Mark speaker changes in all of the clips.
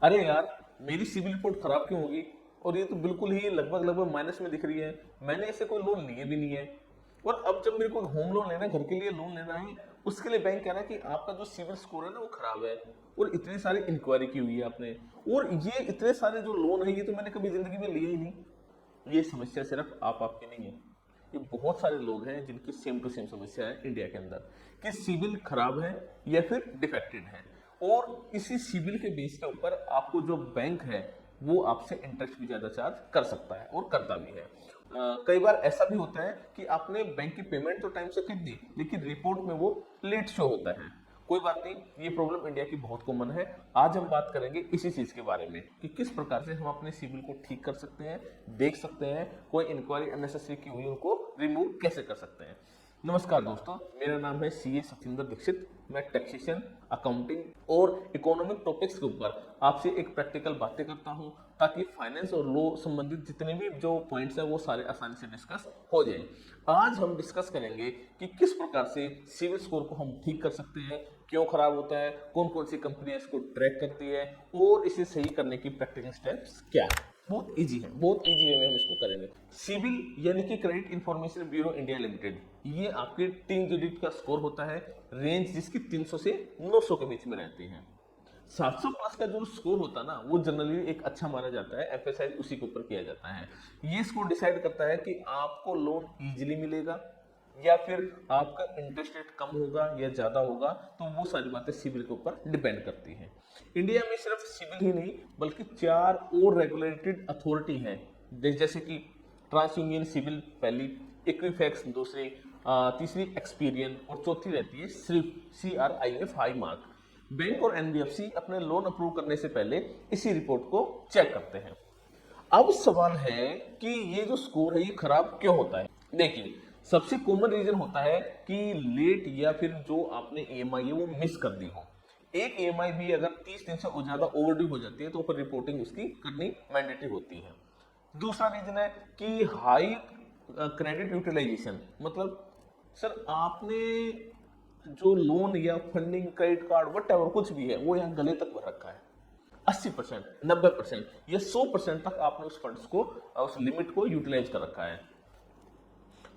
Speaker 1: अरे यार, मेरी सिविल रिपोर्ट खराब क्यों होगी, और ये तो बिल्कुल ही लगभग लगभग माइनस में दिख रही है, मैंने ऐसे कोई लोन लिए भी नहीं है। और अब जब मेरे को होम लोन लेना है, घर के लिए लोन लेना है, उसके लिए बैंक कह रहा है कि आपका जो सिविल स्कोर है ना वो खराब है, और इतनी सारी इंक्वायरी की हुई है आपने, और ये इतने सारे जो लोन है ये तो मैंने कभी जिंदगी में लिए ही नहीं। ये समस्या सिर्फ आपकी नहीं है, ये बहुत सारे लोग हैं जिनकी सेम टू सेम समस्या है इंडिया के अंदर, कि सिविल खराब है या फिर डिफेक्टेड है, और इसी सिविल के बेस के ऊपर आपको जो बैंक है वो आपसे इंटरेस्ट भी ज्यादा चार्ज कर सकता है और करता भी है। कई बार ऐसा भी होता है कि आपने बैंक की पेमेंट तो टाइम से कर दी, लेकिन रिपोर्ट में वो लेट शो होता है। कोई बात नहीं, ये प्रॉब्लम इंडिया की बहुत कॉमन है। आज हम बात करेंगे इसी चीज के बारे में कि किस प्रकार से हम अपने सिविल को ठीक कर सकते हैं, देख सकते हैं, कोई इंक्वायरी अननेसेसरी की हुई उनको रिमूव कैसे कर सकते हैं। नमस्कार दोस्तों, मेरा नाम है सीए सचिंदर दीक्षित। मैं टैक्सेशन, अकाउंटिंग और इकोनॉमिक टॉपिक्स के ऊपर आपसे एक प्रैक्टिकल बातें करता हूं, ताकि फाइनेंस और लॉ संबंधित जितने भी जो पॉइंट्स हैं वो सारे आसानी से डिस्कस हो जाएं। आज हम डिस्कस करेंगे कि किस प्रकार से सिविल स्कोर को हम ठीक कर सकते हैं, क्यों खराब होता है, कौन कौन सी कंपनियां इसको ट्रैक करती है, और इसे सही करने की प्रैक्टिकल स्टेप्स क्या है। बहुत इजी है, बहुत इजी वे में हम इसको करेंगे। सिविल यानी कि credit information bureau India limited, ये आपके 3 डिजिट का स्कोर होता है, रेंज जिसकी 300 से 900 के बीच में रहती है। 700 प्लस का जो स्कोर होता है ना वो जनरली एक अच्छा माना जाता है, एम्फेसाइज उसी के ऊपर किया जाता है। ये स्कोर डिसाइड करता है कि आपको लोन इजीली मिलेगा या फिर आपका इंटरेस्ट रेट कम होगा या ज्यादा होगा, तो वो सारी बातें सिविल के ऊपर डिपेंड करती हैं। इंडिया में सिर्फ सिविल ही नहीं बल्कि 4 और रेगुलेटेड अथॉरिटी हैं, जैसे कि ट्रांस यूनियन सिविल पहली, इक्विफैक्स दूसरी, तीसरी एक्सपीरियन, और चौथी रहती है सिर्फ CRIF हाई मार्क। बैंक और एनबीएफसी अपने लोन अप्रूव करने से पहले इसी रिपोर्ट को चेक करते हैं। अब सवाल है कि ये जो स्कोर है ये खराब क्यों होता है। देखिए, सबसे कॉमन रीजन होता है कि लेट या फिर जो आपने ईएमआई है वो मिस कर दी हो। एक ईएमआई भी अगर 30 दिन से ज्यादा ओवरड्यू हो जाती है तो फिर रिपोर्टिंग उसकी करनी मैंडेटरी होती है। दूसरा रीजन है कि हाई क्रेडिट यूटिलाइजेशन, मतलब सर आपने जो लोन या funding, credit card, what ever कुछ भी है वो यहाँ गले तक भर रखा है। 80%, 90% या 100% तक आपने उस फंड्स को, उस लिमिट को यूटिलाइज कर रखा है,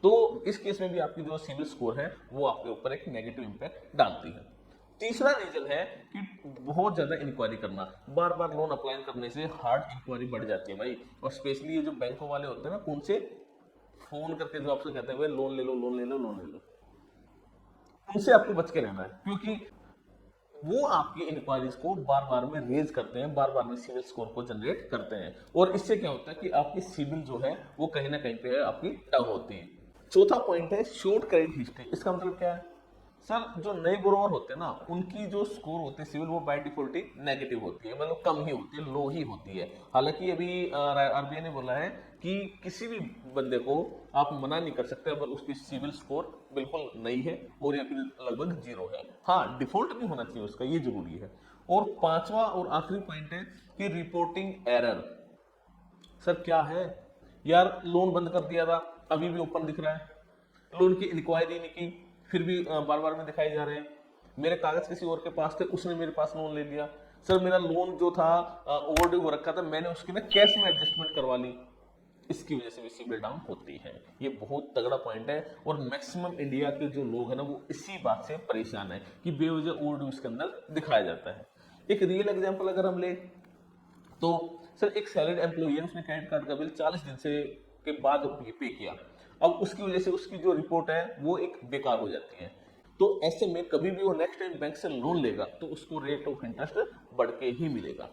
Speaker 1: तो इस केस में भी आपकी जो सिविल स्कोर है वो आपके ऊपर एक नेगेटिव इंपैक्ट डालती है। तीसरा रीजन है कि बहुत ज्यादा इंक्वायरी करना, बार बार लोन अप्लाई करने से हार्ड इंक्वायरी बढ़ जाती है भाई, और स्पेशली ये जो बैंकों वाले होते हैं ना, उनसे फोन करके जो आपसे कहते हैं भाई लोन ले लो, लोन ले लो, लोन ले लो, उनसे आपको बच के रहना है, क्योंकि वो आपकी इंक्वायरीज को बार बार में रेज करते हैं, बार बार में सिविल स्कोर को जनरेट करते हैं, और इससे क्या होता है कि आपकी सिविल जो है वो कहीं ना कहीं पे आपकी डाउन होती है। चौथा पॉइंट है शॉर्ट क्रेडिट हिस्ट्री। इसका मतलब क्या है सर, जो नए बोरोवर होते हैं ना उनकी जो स्कोर होते हैं सिविल वो बाय डिफॉल्ट ही नेगेटिव होती है, मतलब कम ही होती है, लो ही होती है। हालांकि अभी आरबीआई ने बोला है कि किसी भी बंदे को आप मना नहीं कर सकते अगर उसकी सिविल स्कोर बिल्कुल नहीं है और या फिर लगभग 0 है। हाँ, डिफॉल्ट नहीं होना चाहिए उसका, ये जरूरी है। और पांचवा और आखिरी पॉइंट है कि रिपोर्टिंग एरर। सर क्या है यार, लोन बंद कर दिया था, अभी भी ओपन दिख रहा है, लोन की इंक्वायरी नहीं की, फिर भी बार बार में दिखाई जा रहे हैं, मेरे कागज किसी और के पास थे, उसने मेरे पास लोन ले लिया, सर मेरा लोन जो था ओवरड्यू हो रखा था, मैंने उसकी ना कैश में एडजस्टमेंट करवा ली, इसकी वजह से भी सिविल डाउन होती है। ये बहुत तगड़ा पॉइंट है, और मैक्सिमम इंडिया के जो लोग हैं ना वो इसी बात से परेशान है कि बेवजह ओवरड्यू इसके अंदर दिखाया जाता है। एक रियल एग्जांपल अगर हम ले तो सर एक सैलरीड एम्प्लॉई है, उसने क्रेडिट कार्ड का बिल 40 दिन से के बाद पे किया, अब उसकी वजह से उसकी जो रिपोर्ट है वो एक बेकार हो जाती है। तो ऐसे में कभी भी वो नेक्स्ट टाइम बैंक से लोन लेगा तो उसको रेट ऑफ इंटरेस्ट बढ़ के ही मिलेगा।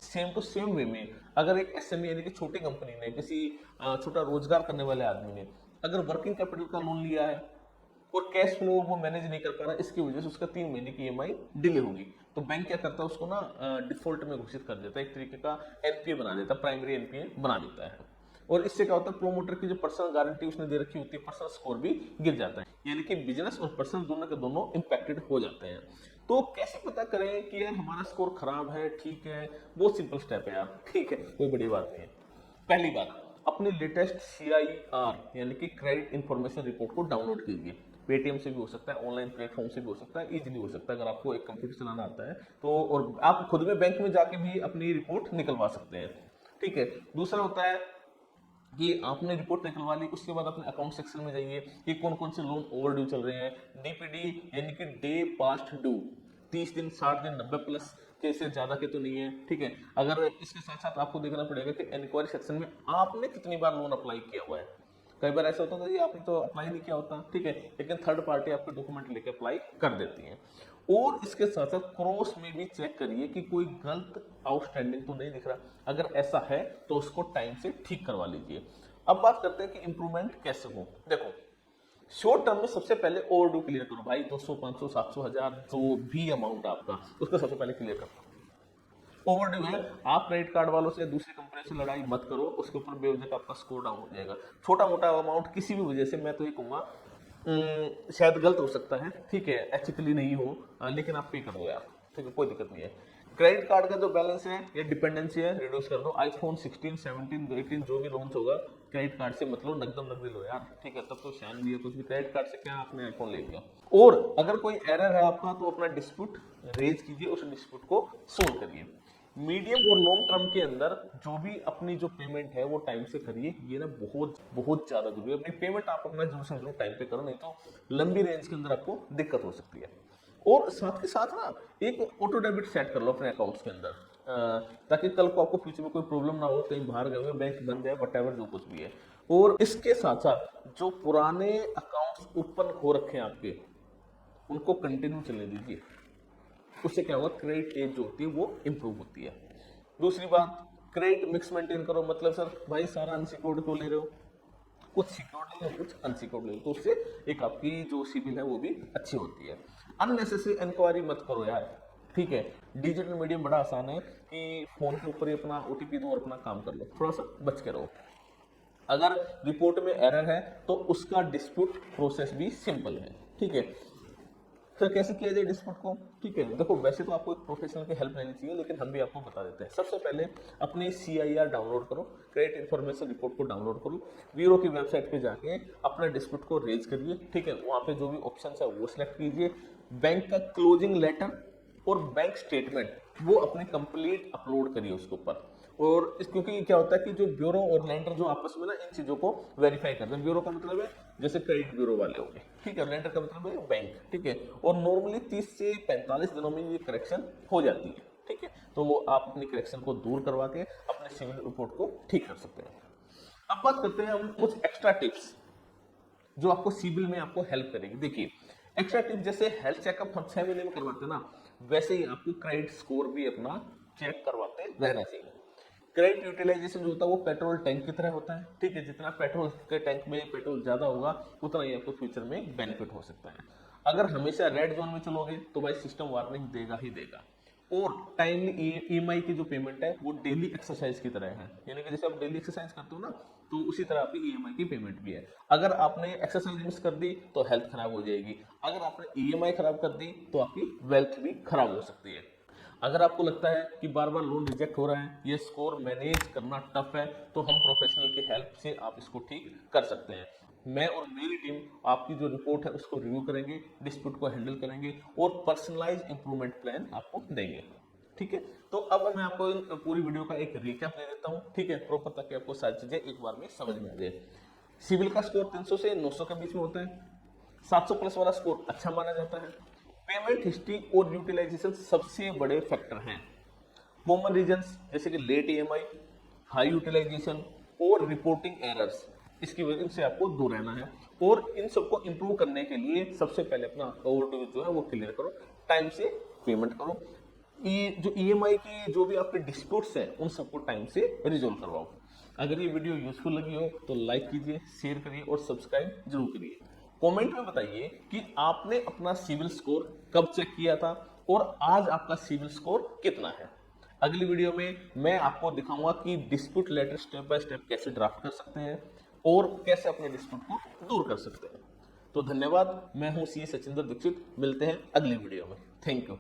Speaker 1: सेम टू सेम वे में अगर एक एसएमई यानी कि छोटी कंपनी ने, किसी छोटा रोजगार करने वाले आदमी ने अगर वर्किंग कैपिटल का लोन लिया है और कैश फ्लो वो मैनेज नहीं कर पा रहा, इसकी वजह से उसका 3 महीने की ईएमआई डिले होगी, तो बैंक क्या करता है उसको ना डिफॉल्ट में घोषित कर देता है, एक तरीके का एनपीए बना देता है, प्राइमरी एनपीए बना देता है। और इससे क्या होता है, प्रोमोटर की जो पर्सनल गारंटी उसने दे रखी होती है, पर्सनल स्कोर भी गिर जाता है, यानी कि बिजनेस और पर्सनल दोनों के दोनों इंपैक्टेड हो जाते हैं। तो कैसे पता करें कि यार हमारा स्कोर खराब है, ठीक है? बहुत सिंपल स्टेप है यार, ठीक है, कोई बड़ी बात नहीं है। पहली बात, अपनी लेटेस्ट CIR यानी कि क्रेडिट इंफॉर्मेशन रिपोर्ट को डाउनलोड कीजिए। पेटीएम से भी हो सकता है, ऑनलाइन प्लेटफॉर्म से भी हो सकता है, इजीली हो सकता है अगर आपको एक कंप्यूटर चलाना आता है तो। और आप खुद में बैंक में जाके भी अपनी रिपोर्ट निकलवा सकते हैं, ठीक है। दूसरा होता है कि आपने रिपोर्ट निकलवा ली, उसके बाद अपने अकाउंट सेक्शन में जाइए कि कौन कौन से लोन ओवरड्यू चल रहे हैं। डीपीडी यानी कि डे पास्ट ड्यू, 30 दिन, 60 दिन, 90 प्लस के, इससे ज्यादा के तो नहीं है, ठीक है। अगर इसके साथ साथ आपको देखना पड़ेगा कि इंक्वायरी सेक्शन में आपने कितनी बार लोन अप्लाई किया हुआ है। कई बार ऐसा होता है कि आपने तो अप्लाई नहीं किया होता, ठीक है, लेकिन थर्ड पार्टी आपके डॉक्यूमेंट लेके अप्लाई कर देती है। और इसके साथ साथ क्रॉस में भी चेक करिए कि कोई गलत आउटस्टैंडिंग तो नहीं दिख रहा। अगर ऐसा है तो उसको टाइम से ठीक करवा लीजिए। अब बात करते हैं कि इंप्रूवमेंट कैसे हो। देखो, शॉर्ट टर्म में सबसे पहले ओवरड्यू क्लियर करो भाई, 200, 500, 700, 1000 जो भी अमाउंट आपका, उसको सबसे पहले क्लियर करो। ओवरड्यू है, आप क्रेडिट कार्ड वालों से, दूसरी कंपनी से लड़ाई मत करो, उसके ऊपर बेवजह आपका स्कोर डाउन हो जाएगा। छोटा मोटा अमाउंट किसी भी वजह से, मैं तो ये कहूँगा शायद गलत हो सकता है, ठीक है, एथिकली नहीं हो, लेकिन आप पे कर दो यार, ठीक है, कोई दिक्कत नहीं है। क्रेडिट कार्ड का जो बैलेंस है या डिपेंडेंसी है रिड्यूस कर दो। आईफोन 16, 17, 18 जो भी लॉन्च होगा क्रेडिट कार्ड से मतलब नकदम नकदी लो यार, ठीक है, तब तो शान भी है कुछ भी। क्रेडिट कार्ड से क्या आपने आईफोन ले लिया। और अगर कोई एरर है आपका तो अपना डिस्प्यूट रेज कीजिए, उस डिस्प्यूट को सोल्व करिए। मीडियम और लॉन्ग टर्म के अंदर जो भी अपनी जो पेमेंट है वो टाइम से करिए, ये ना बहुत बहुत ज्यादा जरूरी है। अपनी पेमेंट आप अपना जरूर से जरूर टाइम पे करो, नहीं तो लंबी रेंज के अंदर आपको दिक्कत हो सकती है। और साथ के साथ ना एक ऑटो डेबिट सेट कर लो अपने अकाउंट्स के अंदर, ताकि कल को आपको फ्यूचर में कोई प्रॉब्लम ना हो, कहीं बाहर गए हुए, बैंक बंद है, वटेवर जो कुछ भी है। और इसके साथ साथ जो पुराने अकाउंट्स ओपन हो रखे हैं आपके, उनको कंटिन्यू चलने दीजिए। उससे क्या होगा, क्रेडिट एज जो होती है वो इंप्रूव होती है। दूसरी बात, क्रेडिट मिक्स मेंटेन करो। मतलब सर भाई सारा अनसिक्योर्ड क्यों ले रहे हो, कुछ सिक्योर्ड ले लो, कुछ अनसिक्योर्ड ले लो, तो उससे एक आपकी जो सिबिल है वो भी अच्छी होती है। अननेसेसरी इंक्वायरी मत करो यार, ठीक है। डिजिटल मीडियम बड़ा आसान है कि फोन के ऊपर ही अपना ओटीपी दो और अपना काम कर लो, थोड़ा सा बच के रहो। अगर रिपोर्ट में एरर है तो उसका डिस्प्यूट प्रोसेस भी सिंपल है, ठीक है। फिर कैसे किया जाए डिस्प्यूट को, ठीक है। देखो, वैसे तो आपको एक प्रोफेशनल की हेल्प लेनी चाहिए, लेकिन हम भी आपको बता देते हैं। सबसे पहले अपनी CIR डाउनलोड करो, क्रेडिट इन्फॉर्मेशन रिपोर्ट को डाउनलोड करो, ब्यूरो की वेबसाइट पे जाके अपना डिस्प्यूट को रेज करिए, ठीक है। वहाँ पे जो भी ऑप्शन है वो सिलेक्ट कीजिए। बैंक का क्लोजिंग लेटर और बैंक स्टेटमेंट वो अपने कंप्लीट अपलोड करिए उसके ऊपर। और इस क्योंकि क्या होता है कि जो ब्यूरो और लेंडर जो आपस में ना इन चीजों को वेरीफाई करते हैं। ब्यूरो का मतलब है जैसे क्रेडिट ब्यूरो वाले हो गए, ठीक है, लेंडर का मतलब है बैंक, ठीक है। और नॉर्मली 30 से 45 दिनों में ये करेक्शन हो जाती है, ठीक है। तो वो आप अपनी करेक्शन को दूर करवा के अपने सिविल रिपोर्ट को ठीक कर सकते हैं। अब बात करते हैं हम कुछ एक्स्ट्रा टिप्स जो आपको सिविल में आपको हेल्प करेगी। देखिए, एक्स्ट्रा टिप जैसे हेल्थ चेकअप हम 6 महीने में करवाते हैं ना, वैसे ही आपको क्रेडिट स्कोर भी अपना चेक करवाते रहना चाहिए। क्रेडिट यूटिलाइजेशन जो होता है वो पेट्रोल टैंक की तरह होता है, ठीक है। जितना पेट्रोल के टैंक में पेट्रोल ज्यादा होगा उतना ही आपको फ्यूचर में बेनिफिट हो सकता है। अगर हमेशा रेड जोन में चलोगे तो भाई सिस्टम वार्निंग देगा ही देगा। और टाइमली EMI की जो पेमेंट है वो डेली एक्सरसाइज की तरह है, यानी कि जैसे आप डेली एक्सरसाइज करते हो ना, तो उसी तरह आपकी EMI की पेमेंट भी है। अगर आपने एक्सरसाइज मिस कर दी तो हेल्थ खराब हो जाएगी, अगर आपने EMI खराब कर दी तो आपकी वेल्थ भी खराब हो सकती है। अगर आपको लगता है कि बार बार लोन रिजेक्ट हो रहा है, ये स्कोर मैनेज करना टफ है, तो हम प्रोफेशनल की हेल्प से आप इसको ठीक कर सकते हैं। मैं और मेरी टीम आपकी जो रिपोर्ट है उसको रिव्यू करेंगे, डिस्प्यूट को हैंडल करेंगे और पर्सनलाइज इंप्रूवमेंट प्लान आपको देंगे, ठीक है। तो अब मैं आपको पूरी वीडियो का एक रिकैप दे देता हूँ, ठीक है, प्रॉपर, ताकि आपको सारी चीजें एक बार में समझ में आ जाए। सिविल का स्कोर 300 से 900 के बीच में होता है। 700 प्लस वाला स्कोर अच्छा माना जाता है। पेमेंट हिस्ट्री और यूटिलाइजेशन सबसे बड़े फैक्टर हैं। कॉमन रीजंस जैसे कि लेट EMI, हाई यूटिलाइजेशन और रिपोर्टिंग एरर्स, इसकी वजह से आपको दूर रहना है। और इन सबको इंप्रूव करने के लिए सबसे पहले अपना ओवरड्यू जो है वो क्लियर करो, टाइम से पेमेंट करो। ये जो EMI की जो भी आपके डिस्प्यूट्स हैं उन सबको टाइम से रिजोल्व करवाओ। अगर ये वीडियो यूजफुल लगी हो तो लाइक कीजिए, शेयर करिए और सब्सक्राइब जरूर करिए। कमेंट में बताइए कि आपने अपना सिविल स्कोर कब चेक किया था और आज आपका सिविल स्कोर कितना है। अगली वीडियो में मैं आपको दिखाऊंगा कि dispute letter step by step कैसे ड्राफ्ट कर सकते हैं और कैसे अपने डिस्प्यूट को दूर कर सकते हैं। तो धन्यवाद, मैं हूं CA सचिंदर दीक्षित, मिलते हैं अगली वीडियो में। Thank you.